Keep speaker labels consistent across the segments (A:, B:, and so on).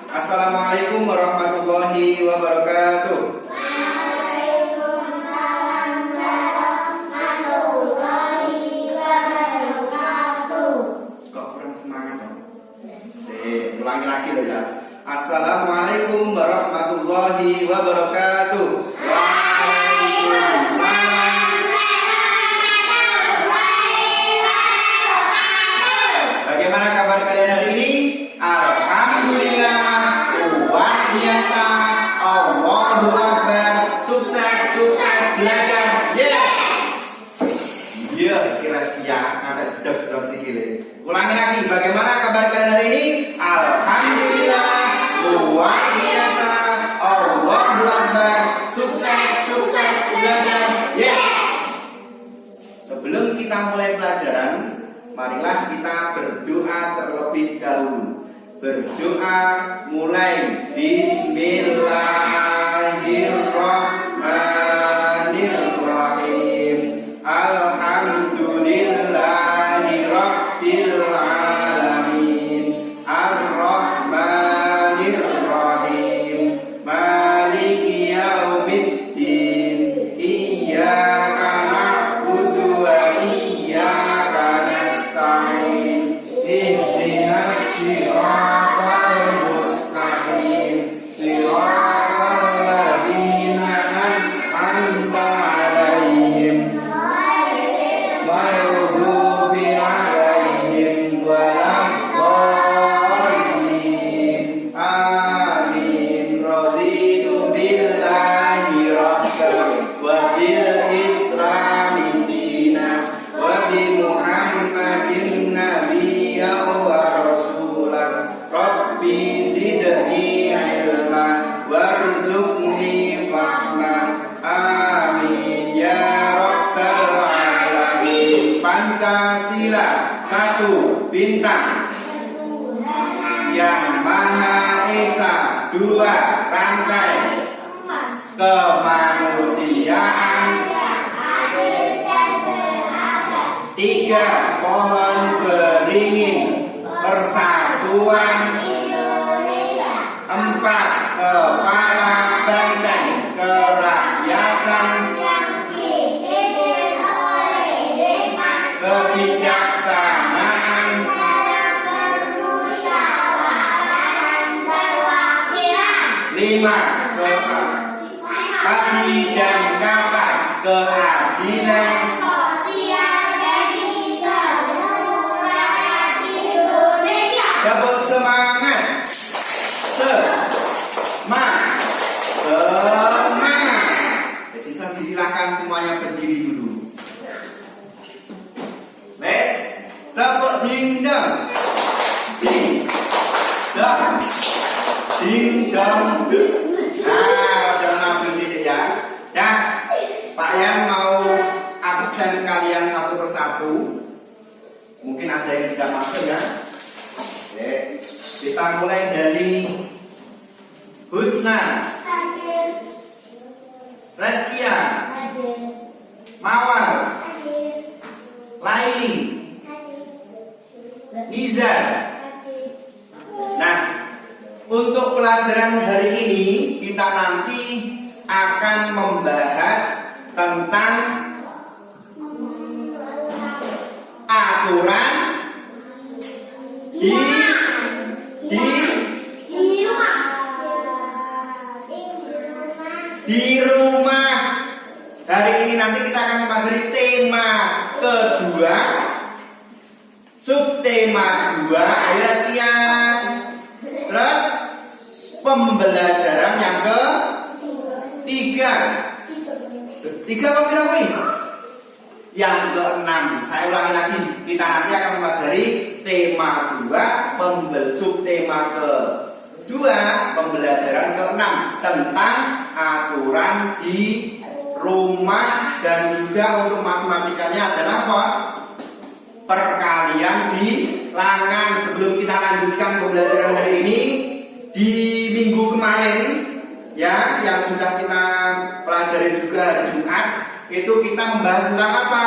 A: Assalamualaikum warahmatullahi wabarakatuh.
B: Waalaikumsalam warahmatullahi wabarakatuh.
A: Kok kurang semangat dong? Ulangi lagi loh ya. Assalamualaikum warahmatullahi wabarakatuh. Bagaimana kabar kalian hari ini? Alhamdulillah, luar biasa. Allahu Akbar. Sukses, sukses belajar. Yes. Iya, kira setia. Nanti sedap sikile. Ulangi lagi. Bagaimana kabar kalian hari ini? Alhamdulillah, luar biasa. Allahu Akbar. Sukses, sukses belajar. Yes. Sebelum kita mulai pelajaran, marilah kita berdoa terlebih dahulu. Berdoa mulai. Bismillahirrahmanirrahim. Alhamdulillahirabbil alamin. Arrahmanirrahim. Maliki yaumiddin. Iyyaka na'budu wa iyyaka nasta'in. Ihdinas siratal mustaqim. Siratal ladzina an'amta 'alaihim maghdubi 'alaihim waladdallin. Amin. Raditu billahi rabban wa bil islami dinan wa bi Muhammadin nabiyyan wa rasulan. Rabbi zidni ilman warzuqni fahman. Amin ya rabbal alamin. Pancasila, 1 bintang. Yang Maha Esa, 2 rangkai. Kemanusiaan, 3 pohon beringin. Persatuan, 4 kepala banteng. Kerakyatan, kebijaksanaan, 5 pagi dan kapan. Keadilan, tepuk semangat. Semangat. Silakan semuanya berdiri dulu. Wes, tepuk dingdong. Dingdong. Dingdong. Nah, jangan ambil sini ya. Ya, Pak Yan mau absen kalian satu persatu. Mungkin ada yang tidak masuk ya. Oke, kita mulai dari Husna, Reskia, Mawar, Laili, Nizar. Nah, untuk pelajaran hari ini kita nanti akan membahas tentang aturan di rumah. Hari ini nanti kita akan mempelajari tema kedua, subtema 2, ayo siang. Terus pembelajaran yang ketiga. Tiga apa berapa? Yang ke-6. Saya ulangi lagi. Kita nanti akan mempelajari tema 2, subtema kedua, pembelajaran ke-6 tentang aturan di rumah, dan juga untuk matematikanya adalah apa? Perkalian bilangan. Sebelum kita lanjutkan pembelajaran hari ini, di minggu kemarin ya, yang sudah kita pelajari juga hari Jumat, itu kita membahas tentang apa?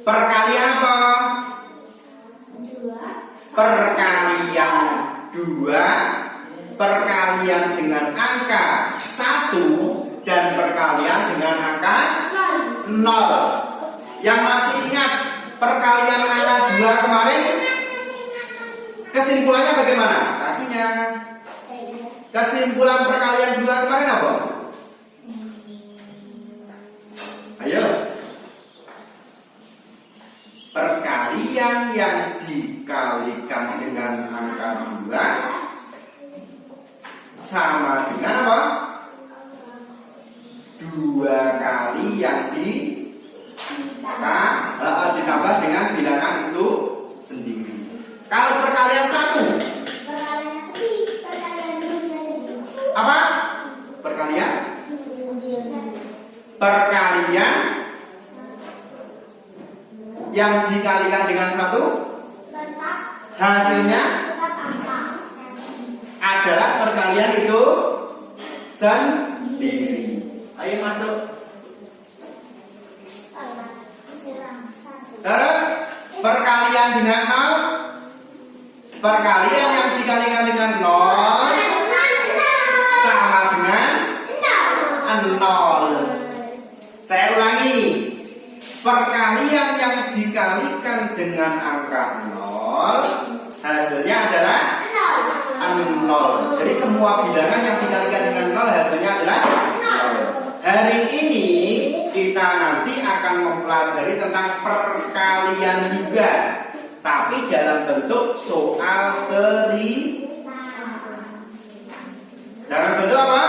A: Perkalian apa? Perkalian 2 perkalian dengan angka 1 dan perkalian dengan angka 0. Yang masih ingat perkalian angka 2 kemarin? Kesimpulannya bagaimana? Artinya kesimpulan perkalian 2 kemarin apa? Ayo. Perkalian yang dikalikan dengan angka 2 sama dengan apa? 2 kali yang ditambah dengan bilangan itu sendiri. Kalau perkalian 1, apa? Perkalian yang dikalikan dengan 1 hasilnya adalah perkalian itu sendiri. Ayo masuk. Terus perkalian dengan 0, perkalian yang dikalikan dengan 0 sama dengan 0. Saya ulangi, perkalian yang dikalikan dengan angka 0 hasilnya adalah 0. Jadi semua bilangan yang dikalikan dengan 0 hasilnya adalah 0. Hari ini kita nanti akan mempelajari tentang perkalian juga, tapi dalam bentuk soal cerita. Dalam bentuk apa?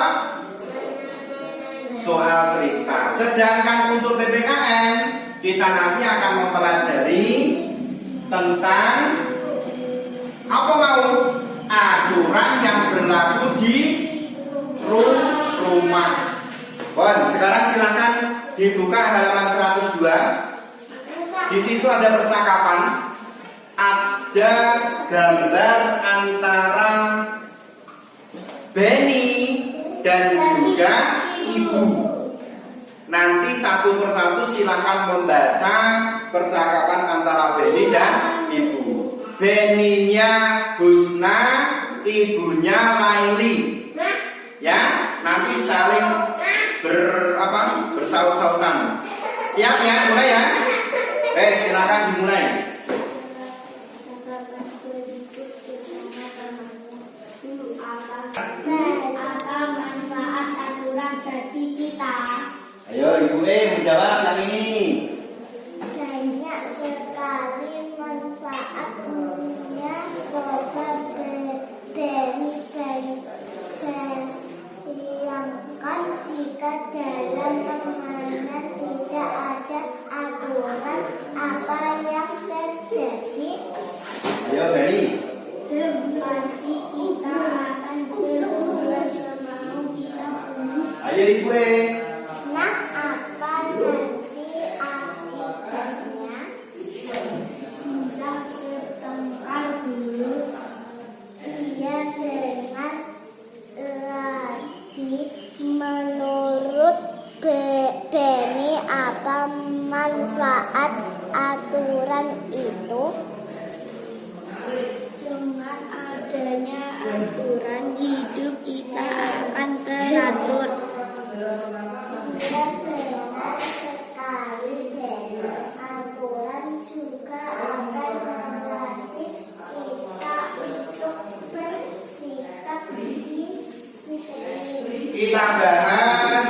A: Soal cerita. Sedangkan untuk PPKN kita nanti akan mempelajari tentang apa mau? Aturan yang berlaku di rumah. Bon, sekarang silakan dibuka halaman 102. Di situ ada percakapan, ada gambar antara Benny dan juga ibu. Nanti satu persatu silakan membaca percakapan antara Benny dan ibu. Benny-nya Husna, ibunya Laili. Ya, nanti saling bersaut-sautan. Siap ya, mulai ya. Silakan dimulai.
B: Apa manfaat aturan bagi kita?
A: Ayo Ibu menjawab yang ini.
B: Banyak sekali manfaatnya. Coba bayangkan jika dalam permainan tidak ada aturan, apa yang terjadi?
A: Ayo Benny.
B: Pasti kita akan berbuat semau kita punya.
A: Ayo Ibu
B: Nah, apa nanti akibatnya? Bisa bertengkar dulu. Iya, benar lagi. Menurut Benny, apa manfaat aturan itu? Dengan adanya aturan, hidup kita akan teratur. Benar sekali, Benny. Aturan juga akan melatih kita untuk bersikap disiplin.
A: Kita bahas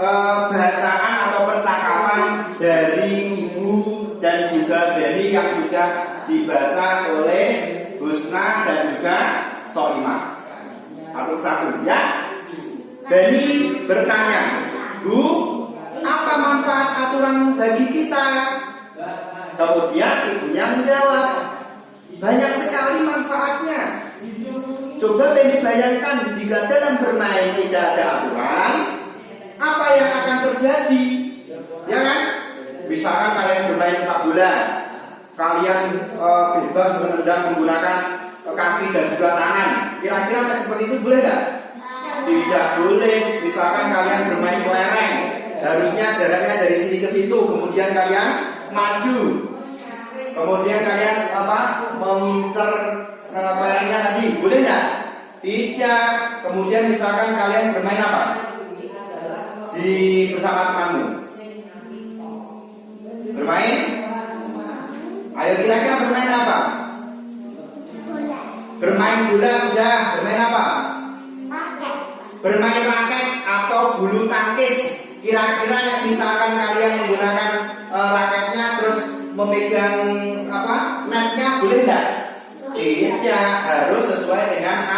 A: bacaan atau percakapan dari Ibu dan juga Benny yang sudah dibaca oleh Husna dan juga Soimah. Satu-satu ya. Benny bertanya, Bu, apa manfaat aturan bagi kita? Kemudian ibunya menjawab, banyak sekali manfaatnya. Coba Benny bayangkan jika dalam bermain tidak ada aturan, apa yang akan terjadi? Ya kan? Misalkan kalian bermain sepak bola, kalian bebas menendang menggunakan kaki dan juga tangan. Kira-kira seperti itu boleh tidak? Tidak boleh. Misalkan kalian bermain kelereng, harusnya jaraknya dari sini ke situ, kemudian kalian maju, kemudian kalian mengincar kelerengnya tadi. boleh enggak? Tidak. Kemudian misalkan kalian bermain apa? Di bersama temanmu. Bermain? Ayo kira-kira bermain apa?
B: Bola.
A: Bermain bola sudah. Bermain apa?
B: Raket.
A: Bermain raket atau bulu tangkis. Kira-kira misalkan kalian menggunakan raketnya terus memegang apa? Netnya boleh enggak? Tidak, harus sesuai dengan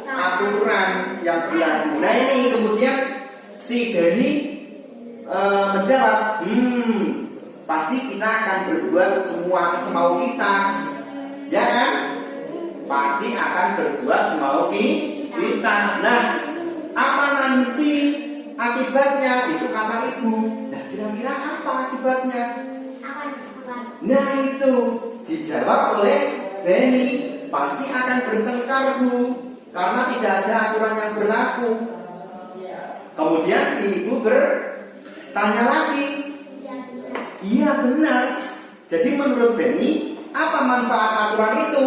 A: aturan yang berlaku. Nah ini kemudian si Dani menjawab, pasti kita akan berbuat semua semau kita, ya kan? Pasti akan berbuat semau kita. Nah, apa nanti akibatnya? Itu kata ibu. Nah, kira-kira apa akibatnya?
B: Akan.
A: Nah itu dijawab oleh Dani, pasti akan bertengkar Bu, karena tidak ada aturan yang berlaku. Kemudian si ibu bertanya lagi, iya benar. Jadi menurut Dani, apa manfaat aturan itu?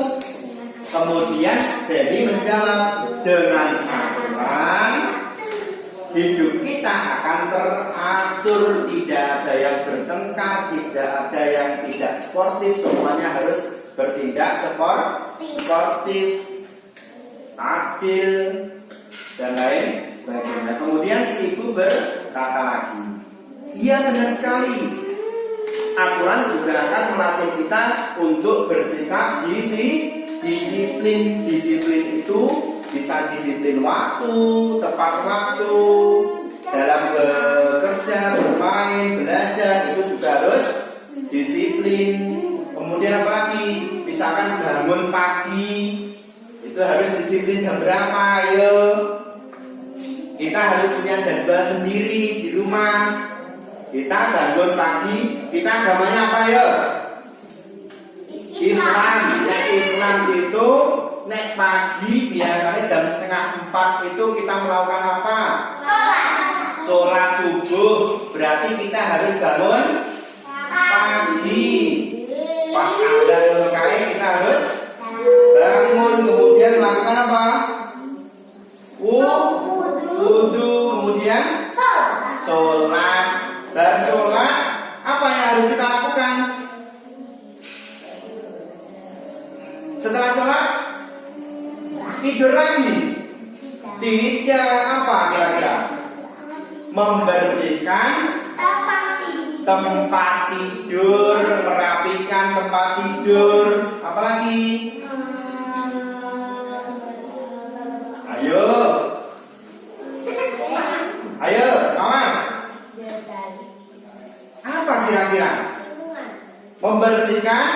A: Kemudian Dani menjawab, dengan aturan hidup kita akan teratur, tidak ada yang bertengkar, tidak ada yang tidak sportif, semuanya harus bertindak sportif, adil, dan lain sebagainya. Kemudian si ibu berkata lagi, iya benar sekali. Aturan juga akan melatih kita untuk bersikap disiplin. Disiplin itu bisa disiplin waktu, tepat waktu, dalam bekerja, bermain, belajar, itu juga harus disiplin. Kemudian apa lagi? Misalkan bangun pagi, itu harus disiplin jam berapa, ayo. Kita harus punya jadwal sendiri di rumah. Kita bangun pagi, kita agamanya apa ya? Islam. Nek Islam itu nek pagi biasanya jam 3:30 itu kita melakukan apa? Sholat subuh. Berarti kita harus bangun pagi. Pas ada LKI kita harus bangun, kemudian melakukan apa? Wudu, kemudian sholat. Dari sholat apa yang harus kita lakukan? Setelah sholat tidur lagi? Tidak, apa kira-kira? Membersihkan tempat tidur, merapikan tempat tidur, apalagi? Ayo, kawan. Apa kira-kira? Membersihkan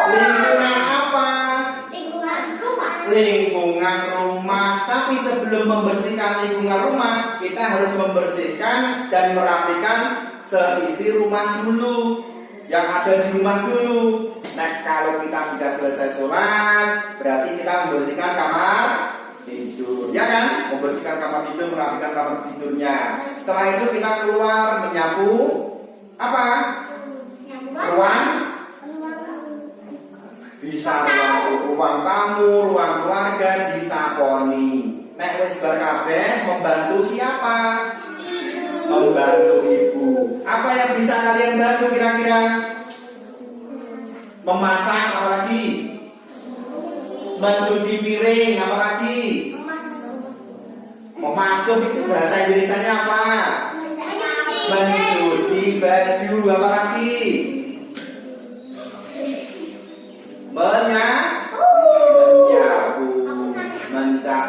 A: lingkungan apa? Lingkungan rumah. Tapi sebelum membersihkan lingkungan rumah, kita harus membersihkan dan merapikan seisi rumah dulu, yang ada di rumah dulu. Nah, kalau kita sudah selesai sholat, berarti kita membersihkan kamar tidur, ya kan? Membersihkan kamar tidur, merapikan kamar tidurnya. Setelah itu kita keluar menyapu apa? Ruang, bisa ruang tamu, ruang keluarga disaponi. Nek wis bar kabeh, membantu siapa? Membantu ibu. Apa yang bisa kalian bantu kira-kira? Memasak, apalagi? Mencuci piring, apalagi? Memasuk itu bahasa Inggrisnya apa? Mencuci baju, apalagi?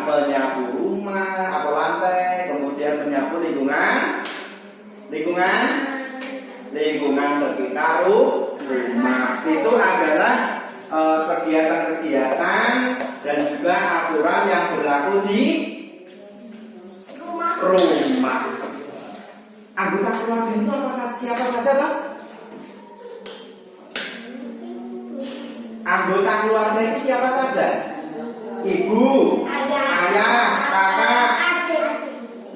A: Menyapu rumah atau lantai, kemudian menyapu lingkungan sekitar rumah. Itu adalah kegiatan-kegiatan dan juga aturan yang berlaku di rumah. Anggota keluarga itu siapa saja toh? Anggota keluarga itu siapa saja? Ibu, ayah, kakak,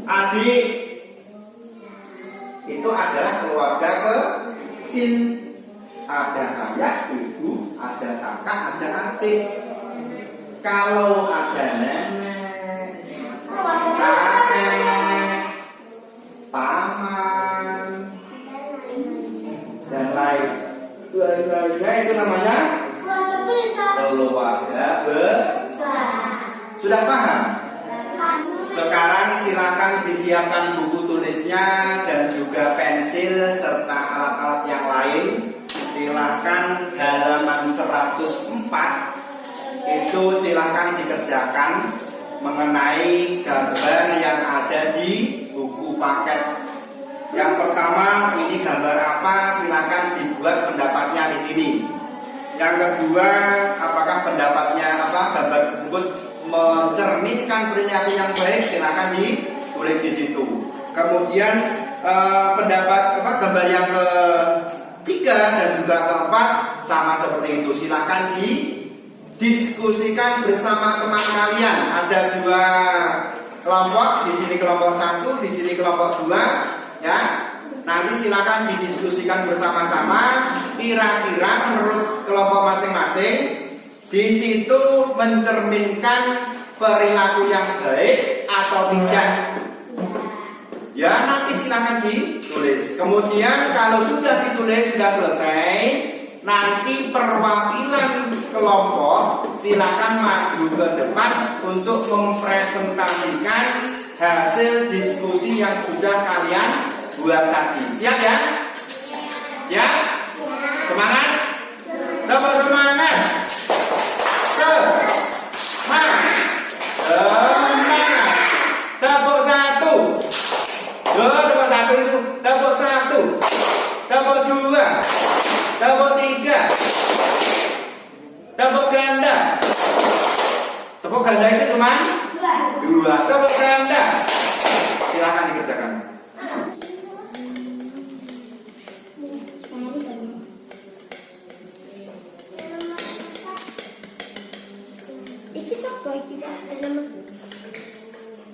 A: adik. Itu adalah keluarga kecil. Ada ayah, ibu, ada kakak, ada adik. Kalau ada nenek, kakek, paman, dan lain-lainnya itu namanya
B: keluarga besar.
A: keluarga besar. Sudah paham? Sekarang silakan disiapkan buku tulisnya dan juga pensil serta alat-alat yang lain. Silakan halaman 104 itu silakan dikerjakan mengenai gambar yang ada di buku paket. Yang pertama, ini gambar apa? Silakan dibuat pendapatnya di sini. Yang kedua, apakah pendapatnya apa? Gambar tersebut mencerminkan perilaku yang baik? Silakan ditulis di situ. Kemudian pendapat apa? Gambar yang ketiga dan juga keempat sama seperti itu. Silakan didiskusikan bersama teman kalian. Ada 2 kelompok, di sini kelompok 1, di sini kelompok 2. Ya, nanti silakan didiskusikan bersama-sama. Kira-kira menurut kelompok masing-masing di situ mencerminkan perilaku yang baik atau tidak. Ya, nanti silakan ditulis. Kemudian kalau sudah ditulis, sudah selesai, nanti perwakilan kelompok silakan maju ke depan untuk mempresentasikan hasil diskusi yang sudah kalian buat tadi. Siap ya? Siap? Semangat? Tepuk semangat. Semangat. Tepuk 1. Tepuk 1 itu. Tepuk 1. Tepuk 2. Tepuk 3. Tepuk ganda. Tepuk ganda itu cuma 2. Tepuk ganda. Silakan dikerjakan.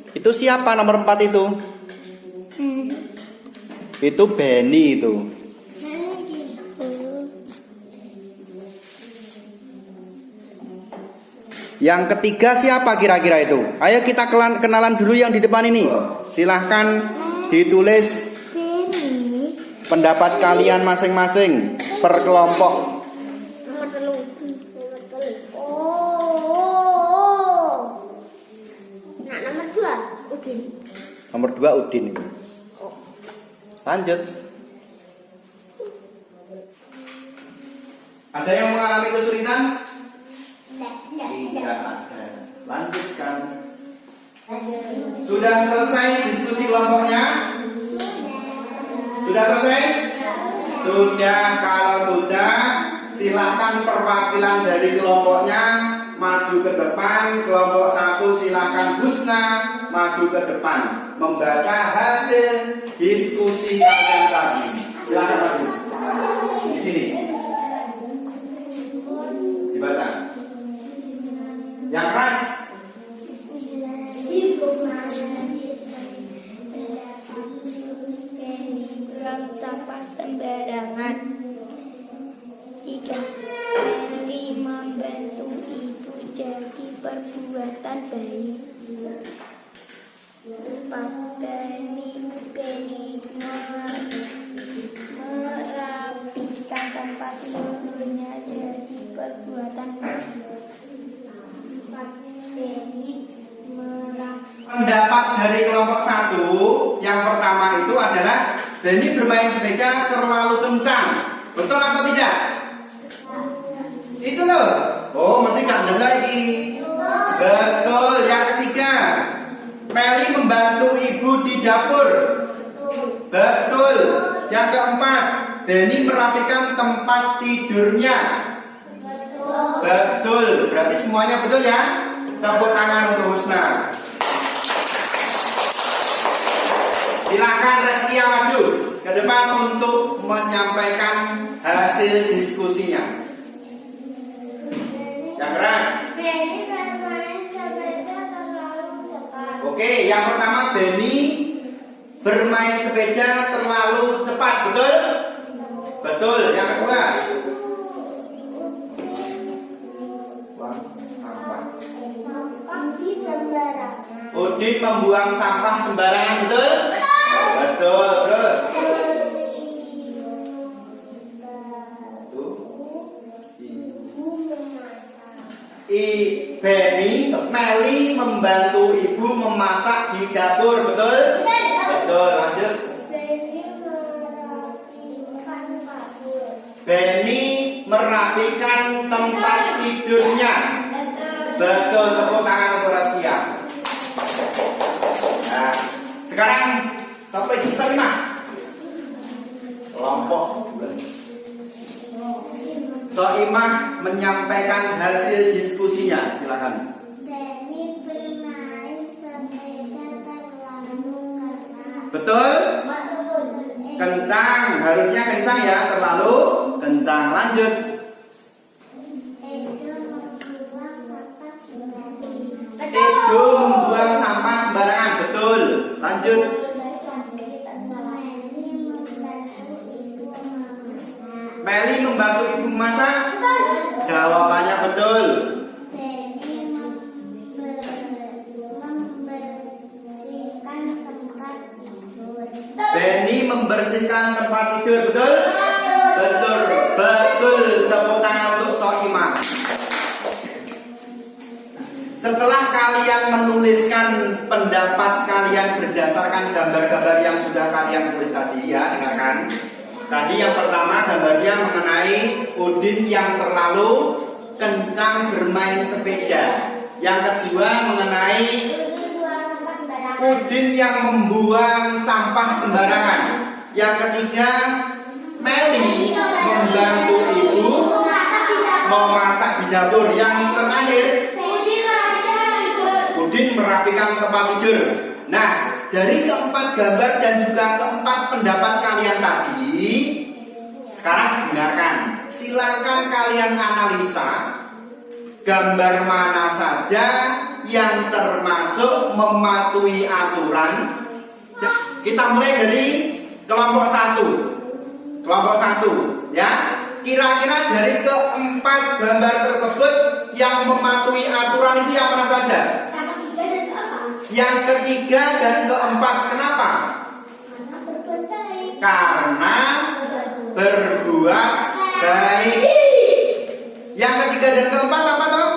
A: Itu siapa nomor 4 itu? Itu Benny itu. Yang ketiga siapa kira-kira itu? Ayo kita kenalan dulu yang di depan ini. Silahkan ditulis pendapat kalian masing-masing per kelompok. Nomor 2 Udin itu. Lanjut. Ada yang mengalami kesulitan? Tidak ada. Lanjutkan. Sudah selesai diskusi kelompoknya? Sudah selesai? Sudah. Kalau sudah, silakan perwakilan dari kelompoknya maju ke depan. Kelompok 1 silakan Husna maju ke depan membaca hasil diskusi kalian tadi. Silakan maju. Di sini. Dibaca. Yang keras.
B: Buang sampah sembarangan. 3. Meli membantu ibu jadi perbuatan baik. 4. Benny merapikan tempat tidurnya jadi perbuatan baik. 4. Benny
A: Pendapat dari kelompok 1 yang pertama itu adalah Benny bermain sepeda terlalu kencang. Betul atau tidak? Itu loh. Oh, mesti gak bener lagi. Betul. Yang ketiga, Meli membantu ibu di dapur. Betul. Yang keempat, Benny merapikan tempat tidurnya. Betul. Berarti semuanya betul ya? Tepuk tangan untuk Husna. Silakan Reskia maju ke depan untuk menyampaikan hasil diskusinya. Yang keras.
B: Benny bermain sepeda terlalu cepat.
A: Oke, yang pertama Benny bermain sepeda terlalu cepat, betul? Betul. Yang kedua. Buang sampah Udin membuang sampah sembarangan, betul? Betul. Terus Meli membantu ibu memasak di dapur, betul? Betul. Lanjut. Benny merapikan tempat tidurnya. Betul. Tepuk tangan untuk Rastia. Nah, sekarang sampai di Soimah. Kelompok 2. Soimah menyampaikan hasil diskusinya. Silakan.
B: Benny bermain sepeda terlalu keras.
A: Betul?
B: Betul.
A: Kencang, harusnya kencang ya, terlalu kencang. Lanjut. Edo membuang sampah sembarangan. Betul. Lanjut. Meli membantu ibu memasak. Jawabannya betul. Benny membersihkan tempat tidur. Betul? Betul. Betul. Tepuk tangan untuk Soimah. Setelah kalian menuliskan pendapat kalian berdasarkan gambar-gambar yang sudah kalian tulis tadi, ya, dengarkan. Tadi yang pertama gambarnya mengenai Udin yang terlalu kencang bermain sepeda. Yang kedua mengenai Udin yang membuang sampah sembarangan. Yang ketiga, Meli membantu ibu memasak di dapur. Yang terakhir, Udin merapikan tempat tidur. Nah, dari keempat gambar dan juga keempat pendapat kalian tadi, sekarang dengarkan. Silakan kalian analisa gambar mana saja yang termasuk mematuhi aturan. Kita mulai dari kelompok 1. Kelompok 1, ya. Kira-kira dari keempat gambar tersebut yang mematuhi aturan itu yang mana saja? Yang ketiga dan keempat. Kenapa? Karena berbuat baik. Yang ketiga dan keempat apa toh?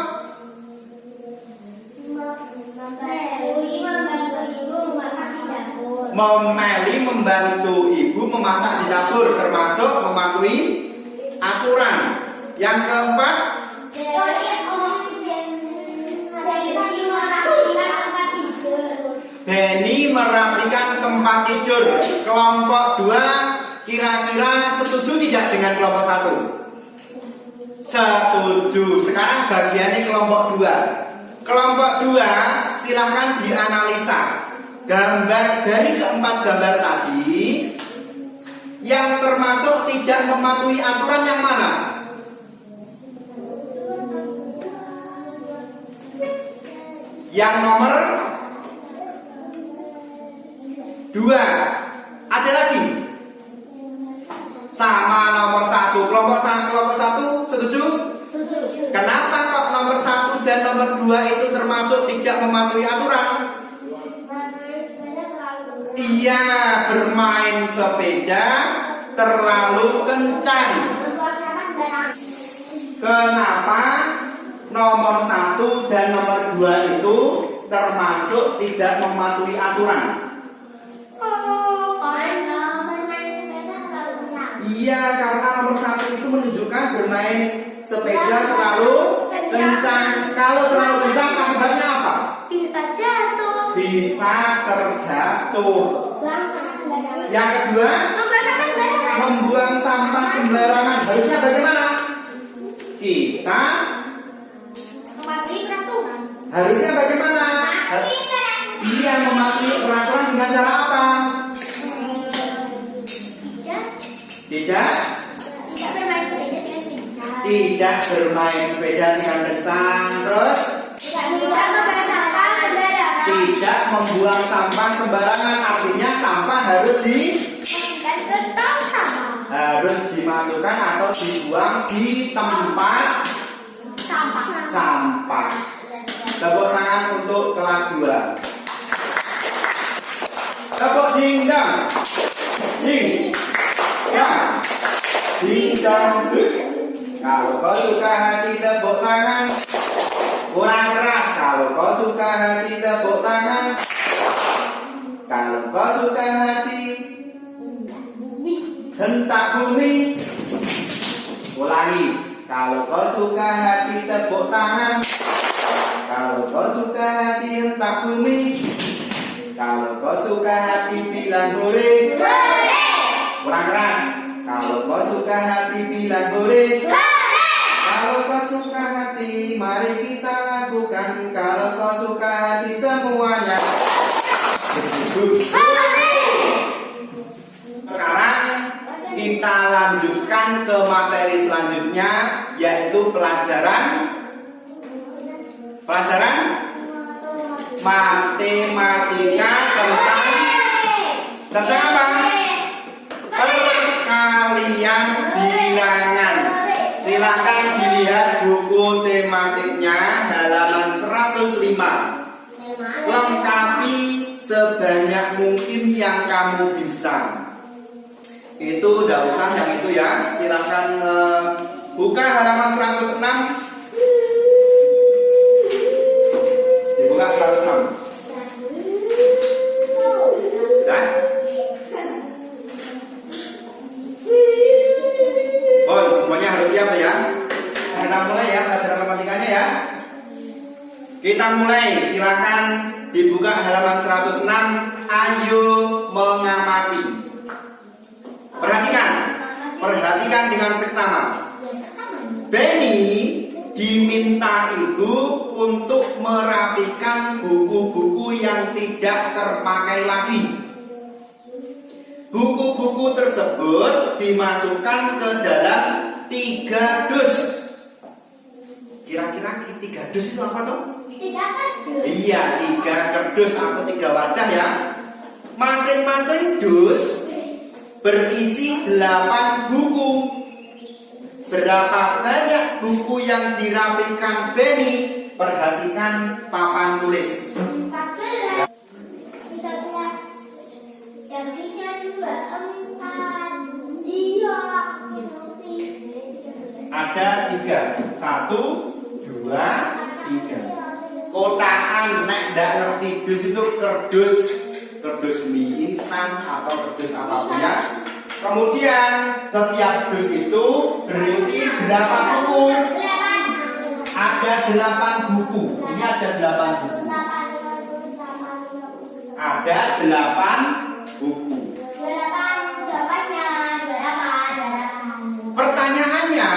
A: Meli membantu ibu memasak di dapur, termasuk mematuhi aturan. Yang keempat, Benny merapikan tempat tidur. Kelompok 2 kira-kira setuju tidak dengan kelompok 1? Setuju. Sekarang bagiannya kelompok 2. Kelompok 2 silahkan dianalisa gambar dari keempat gambar tadi. Yang termasuk tidak mematuhi aturan yang mana? Yang nomor 2. Ada lagi? Sama nomor 1. Kelompok 1 setuju? Kenapa kok nomor 1 dan nomor 2 itu termasuk tidak mematuhi aturan? Iya, bermain sepeda terlalu kencang. Kenapa nomor 1 dan nomor 2 itu termasuk tidak mematuhi aturan? Iya, karena nomor 1 itu menunjukkan bermain sepeda terlalu kencang. Kalau terlalu kencang akibatnya apa?
B: Bisa jatuh.
A: Bisa terjatuh. Yang kedua, membuang sampah sembarangan. Harusnya bagaimana? Kita harusnya bagaimana? Iya, mematuhi peraturan dengan cara apa? Tidak bermain sepeda dengan kencang. Tidak bermain sepeda dengan kencang. Terus tidak membuang sampah sembarangan. Artinya sampah harus dimasukkan atau dibuang di tempat sampah. Tepuk tangan untuk kelas 2. dingdang. Dingdang. Dingdang. Kalau kau suka hati tepuk tangan. Kurang keras. Kalau kau suka hati tepuk tangan. Kalau kau suka hati hentak bumi. Ulangi. Kalau kau suka hati tepuk tangan. Kalau kau suka hati hentak bumi. Kalau kau suka hati bilang hore. Kurang keras. Kalau kau suka hati bilang hore. Kalau kau suka hati mari kita lakukan. Kalau kau suka hati semuanya. Sekarang kita lanjutkan ke materi selanjutnya, yaitu pelajaran matematika tentang apa? Perkalian bilangan. Silakan dilihat buku tematiknya halaman 105. Lengkapi sebanyak mungkin yang kamu bisa. Itu udah usah yang itu ya. Silakan buka halaman 106. Dibuka 106. Sudah? Oh, semuanya harus siap ya. Kita mulai ya pelajaran matematikanya ya. Kita mulai. Silakan dibuka halaman 106. Ayo mengamati. Perhatikan dengan seksama. Benny diminta ibu untuk merapikan buku-buku yang tidak terpakai lagi. Buku-buku tersebut dimasukkan ke dalam 3 dus. Kira-kira 3 dus itu apa tuh?
B: 3 kardus.
A: Iya, 3 kardus atau 3 wadah ya. Masing-masing dus berisi 8 buku. Berapa banyak buku yang dirapikan Benny? Perhatikan papan tulis.
B: 14, 13, jadinya 24, 2,
A: Ada 3. 1, 2, 3. Kotaan nek ndak ngerti dus itu kerdus mie instan atau kerdus apapun ya. Kemudian setiap dus itu berisi berapa buku?
B: 8.
A: Ada 8 buku. Ini ada 8 buku. Ada 8 buku.
B: 8 jawabannya 8.
A: Pertanyaannya,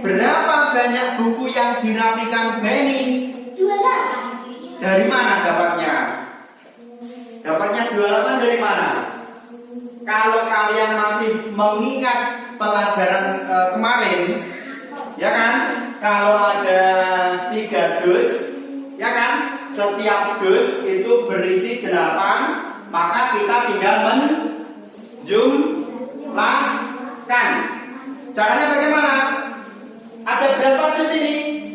A: berapa banyak buku yang dirapikan Benny?
B: 28.
A: Dari mana dapatnya? Dapatnya 28 dari mana? Kalau kalian masih mengingat pelajaran kemarin, ya kan? Kalau ada 3 dus, ya kan? Setiap dus itu berisi 8, maka kita tinggal menjumlahkan. Caranya bagaimana? Ada berapa dus ini?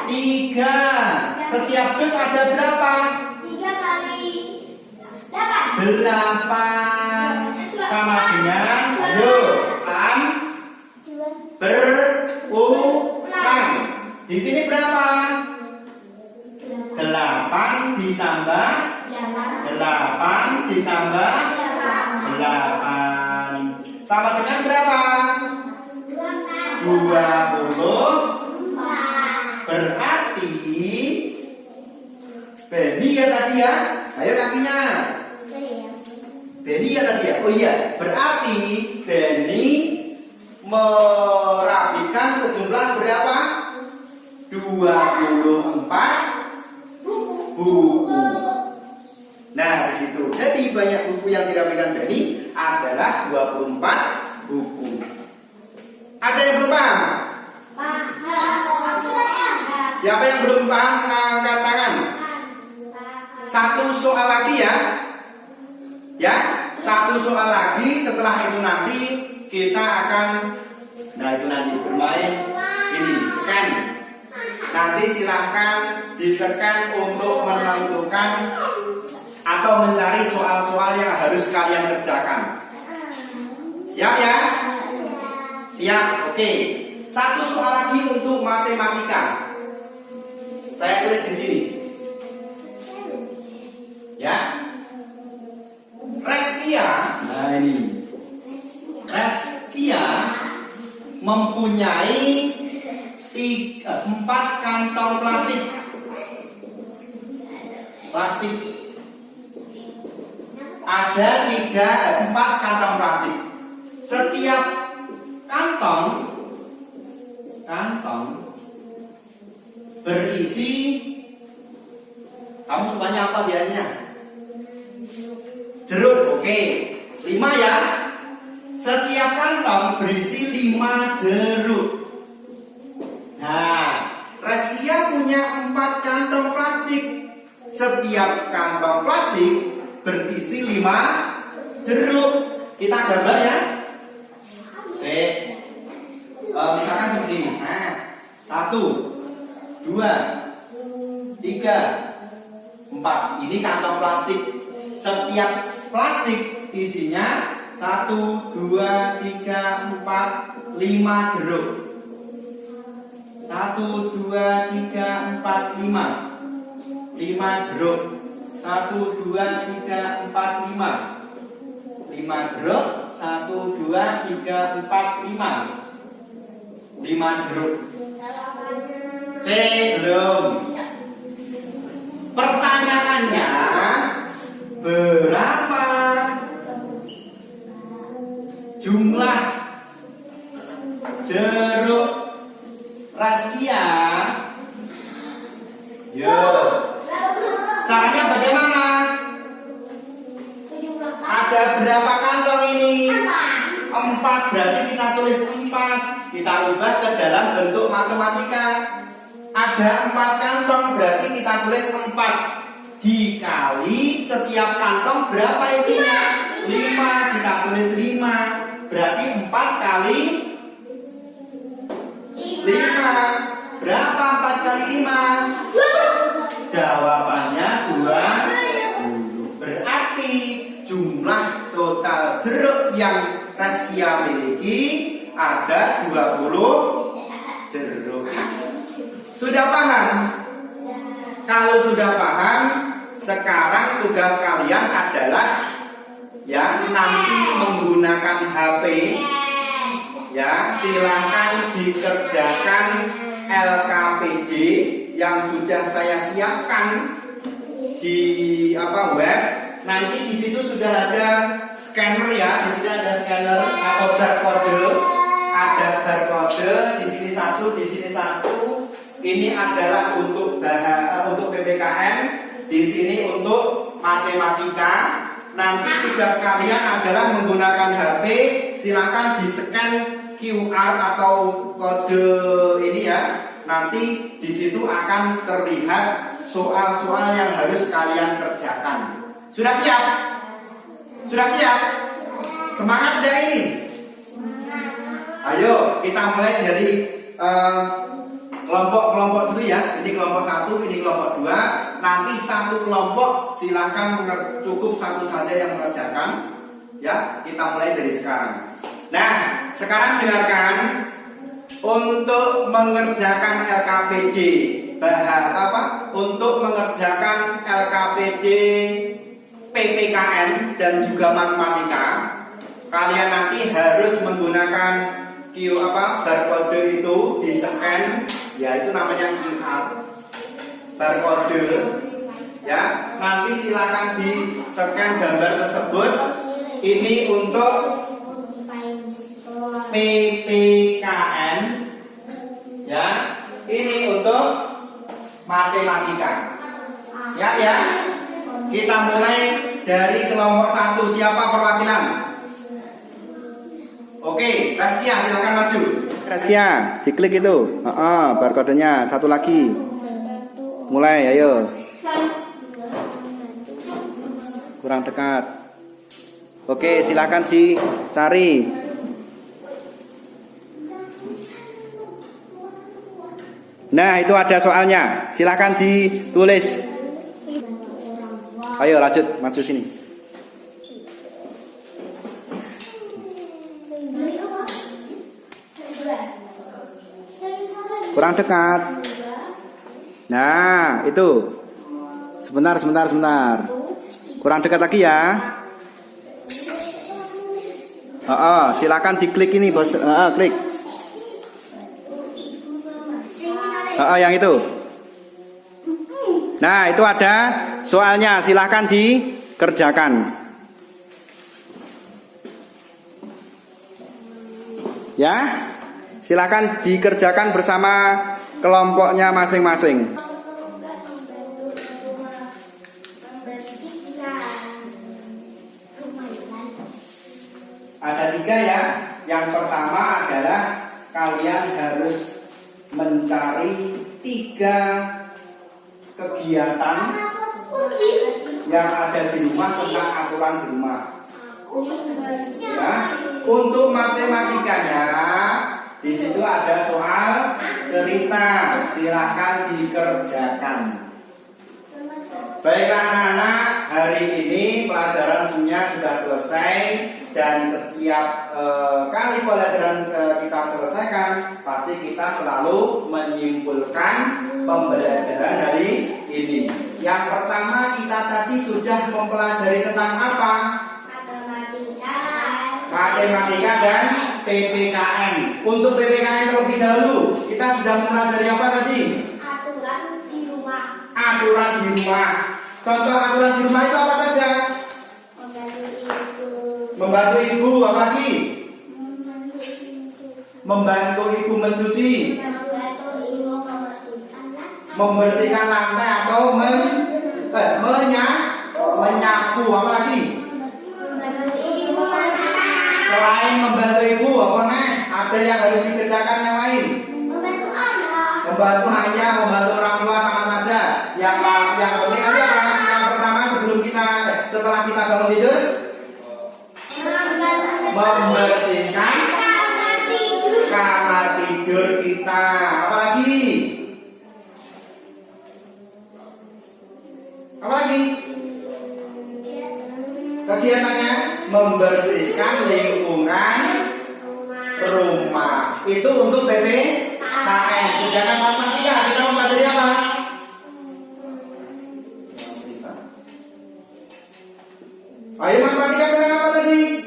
A: 3. Setiap dus ada berapa?
B: 3 kali 8.
A: 8 sama dengan ayo berulang. Di sini berapa? 8 ditambah 8 ditambah 8 sama dengan berapa? 20. Berarti Benny ya tadi ya. Ayo kakinya. Benny ya tadi ya. Oh iya, berarti Benny merapikan sejumlah berapa? 24 buku. Nah, di situ. Jadi banyak buku yang dirapikan Benny adalah 24 buku. Ada yang belum paham? Siapa yang belum paham angkat tangan? Satu soal lagi ya. Ya, satu soal lagi. Setelah itu nanti kita akan, nah itu nanti bermain ini scan. Nanti silahkan di-scan untuk menentukan atau mencari soal-soal yang harus kalian kerjakan. Siap ya? Siap, oke. Satu soal lagi untuk matematika. Saya tulis di sini. Ya. Reskia, nah ini. Reskia mempunyai 4 kantong plastik. Ada 4 kantong plastik. Setiap kantong berisi, kamu sukanya apa biasanya? Jeruk, oke. 5 ya. Setiap kantong berisi 5 jeruk. Nah, Reskia punya 4 kantong plastik. Setiap kantong plastik berisi 5 jeruk. Kita gambar ya. Oke. Misalkan seperti ini. Nah, 1, 2, 3, 4. Ini kantong plastik. Setiap plastik isinya 1, 2, 3, 4, 5 jeruk. 1, 2, 3, 4, 5. 5 jeruk. 1, 2, 3, 4, 5. 5 jeruk. 1, 2, 3, 4, 5. 5 jeruk. C belum. Pertanyaannya, berapa jumlah jeruk Reskia? Yo. Caranya bagaimana? Ada berapa kantong ini? 4, berarti kita tulis 4. Kita ubah ke dalam bentuk matematika. Ada 4 kantong, berarti kita tulis 4 dikali setiap kantong berapa isinya? 5, kita tulis 5. Berarti 4 kali 5. Berapa 4 kali 5? Jawabannya 20. Berarti jumlah total jeruk yang Reskia miliki ada 20 jeruk. Sudah paham? Kalau sudah paham, sekarang tugas kalian adalah ya nanti menggunakan HP. Ya, silakan dikerjakan LKPD yang sudah saya siapkan di web. Nanti di situ sudah ada scanner ya, di sini ada scanner atau barcode. Ada barcode di sini 1, di sini 1. Ini adalah untuk PPKN, di sini untuk matematika. Nanti tugas kalian adalah menggunakan HP. Silakan di-scan QR atau kode ini ya. Nanti di situ akan terlihat soal-soal yang harus kalian kerjakan. Sudah siap? Sudah siap? Semangat deh ini. Ayo kita mulai dari kelompok-kelompok dulu ya. Ini kelompok 1, ini kelompok 2. Nanti satu kelompok silakan cukup satu saja yang mengerjakan. Ya, kita mulai dari sekarang. Nah, sekarang dengarkan. Untuk mengerjakan LKPD untuk mengerjakan LKPD PPKN dan juga matematika, kalian nanti harus menggunakan barcode itu di-scan, ya itu namanya QR barcode. Ya, nanti silakan di-scan gambar tersebut. Ini untuk PPKN, ya. Ini untuk matematika. Siap ya? Kita mulai dari kelompok 1. Siapa perwakilan? Oke, Reskia silakan maju. Reskia, diklik itu. Barcode-nya. Satu lagi. Mulai, ayo. Kurang dekat. Oke, silakan dicari. Nah, itu ada soalnya. Silakan ditulis. Ayo lanjut, maju sini. Kurang dekat. Nah, itu. Sebentar. Kurang dekat lagi ya. Silakan diklik ini, Bos. Klik. Yang itu. Nah, itu ada soalnya, silakan dikerjakan. Ya. Silakan dikerjakan bersama kelompoknya masing-masing. Ada 3 ya. Yang pertama adalah kalian harus mencari 3 kegiatan yang ada di rumah tentang aturan di rumah. Ya, untuk matematikanya di situ ada soal cerita, silahkan dikerjakan. Baiklah anak-anak, hari ini pelajaran sudah selesai. Dan setiap kali pelajaran kita selesaikan, pasti kita selalu menyimpulkan pembelajaran hari ini. Yang pertama, kita tadi sudah mempelajari tentang apa? Matematika dan PPKN. Untuk PPKN terlebih dahulu, kita sudah mempelajari apa tadi?
B: Aturan di rumah.
A: Aturan di rumah. Contoh aturan di rumah itu apa saja? Membantu ibu, apa lagi? Membantu ibu mencuci, membersihkan lantai atau menyapu, apa lagi? Selain membantu ibu, apa nih? Ada yang harus dikerjakan yang lain? Membantu ayah, membantu orang tua sama saja. Yang penting ada apa? Yang pertama setelah kita bangun tidur, membersihkan kamar tidur kita. Apa lagi? Kegiatannya membersihkan lingkungan rumah. Itu untuk PPKN. Sedangkan matematika kita mempelajari apa? Ayo matematika tentang apa tadi?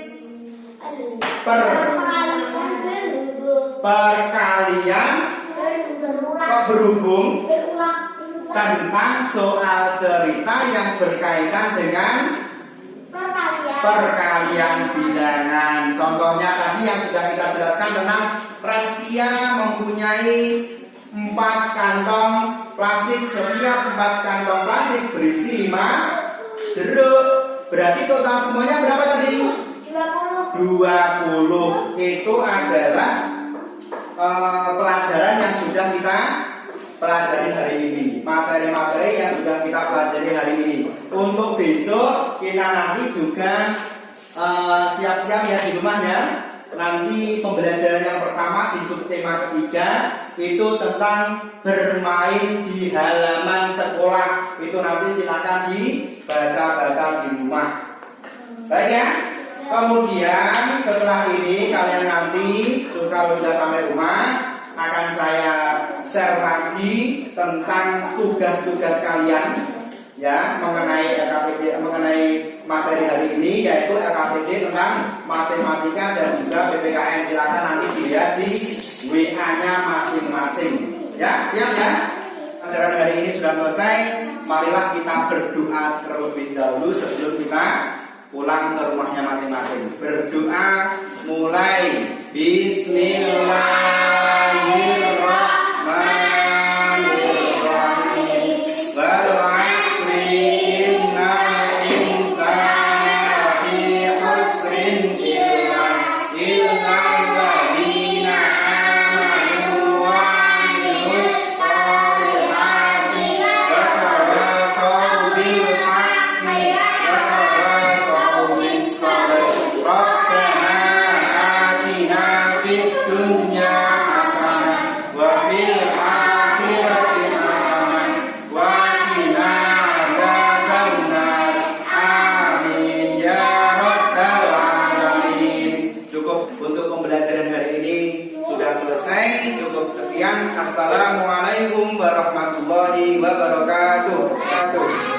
A: Perkalian kok berhubung tentang soal cerita yang berkaitan dengan perkalian bilangan. Contohnya tadi yang sudah kita jelaskan tentang Prestia mempunyai 4 kantong plastik. Setiap 4 kantong plastik berisi 5 jeruk. Berarti total semuanya berapa tadi? 20. Itu adalah pelajaran yang sudah kita pelajari hari ini. Materi-materi yang sudah kita pelajari hari ini. Untuk besok kita nanti juga siap-siap ya di rumahnya. Nanti pembelajaran yang pertama di subtema ketiga itu tentang bermain di halaman sekolah. Itu nanti silakan dibaca-baca di rumah. Baik ya. Kemudian setelah ini kalian nanti kalau sudah sampai rumah akan saya share lagi tentang tugas-tugas kalian ya mengenai LKPD, mengenai materi hari ini, yaitu LKPD tentang matematika dan juga PPKN. Silakan nanti dilihat di WA-nya masing-masing. Ya, siap ya? Pelajaran hari ini sudah selesai. Marilah kita berdoa terlebih dahulu sebelum kita pulang ke rumahnya masing-masing. Berdoa mulai. Bismillahirrahmanirrahim. Wal 'asri innal insana lafi khusrin illa alladziina aamanu wa 'amilus shalihati wa tawassaw bil haqqi wa tawassaw bis sabr. Rabbana atina fid dunya hasanah wa Wassalamualaikum warahmatullahi wabarakatuh.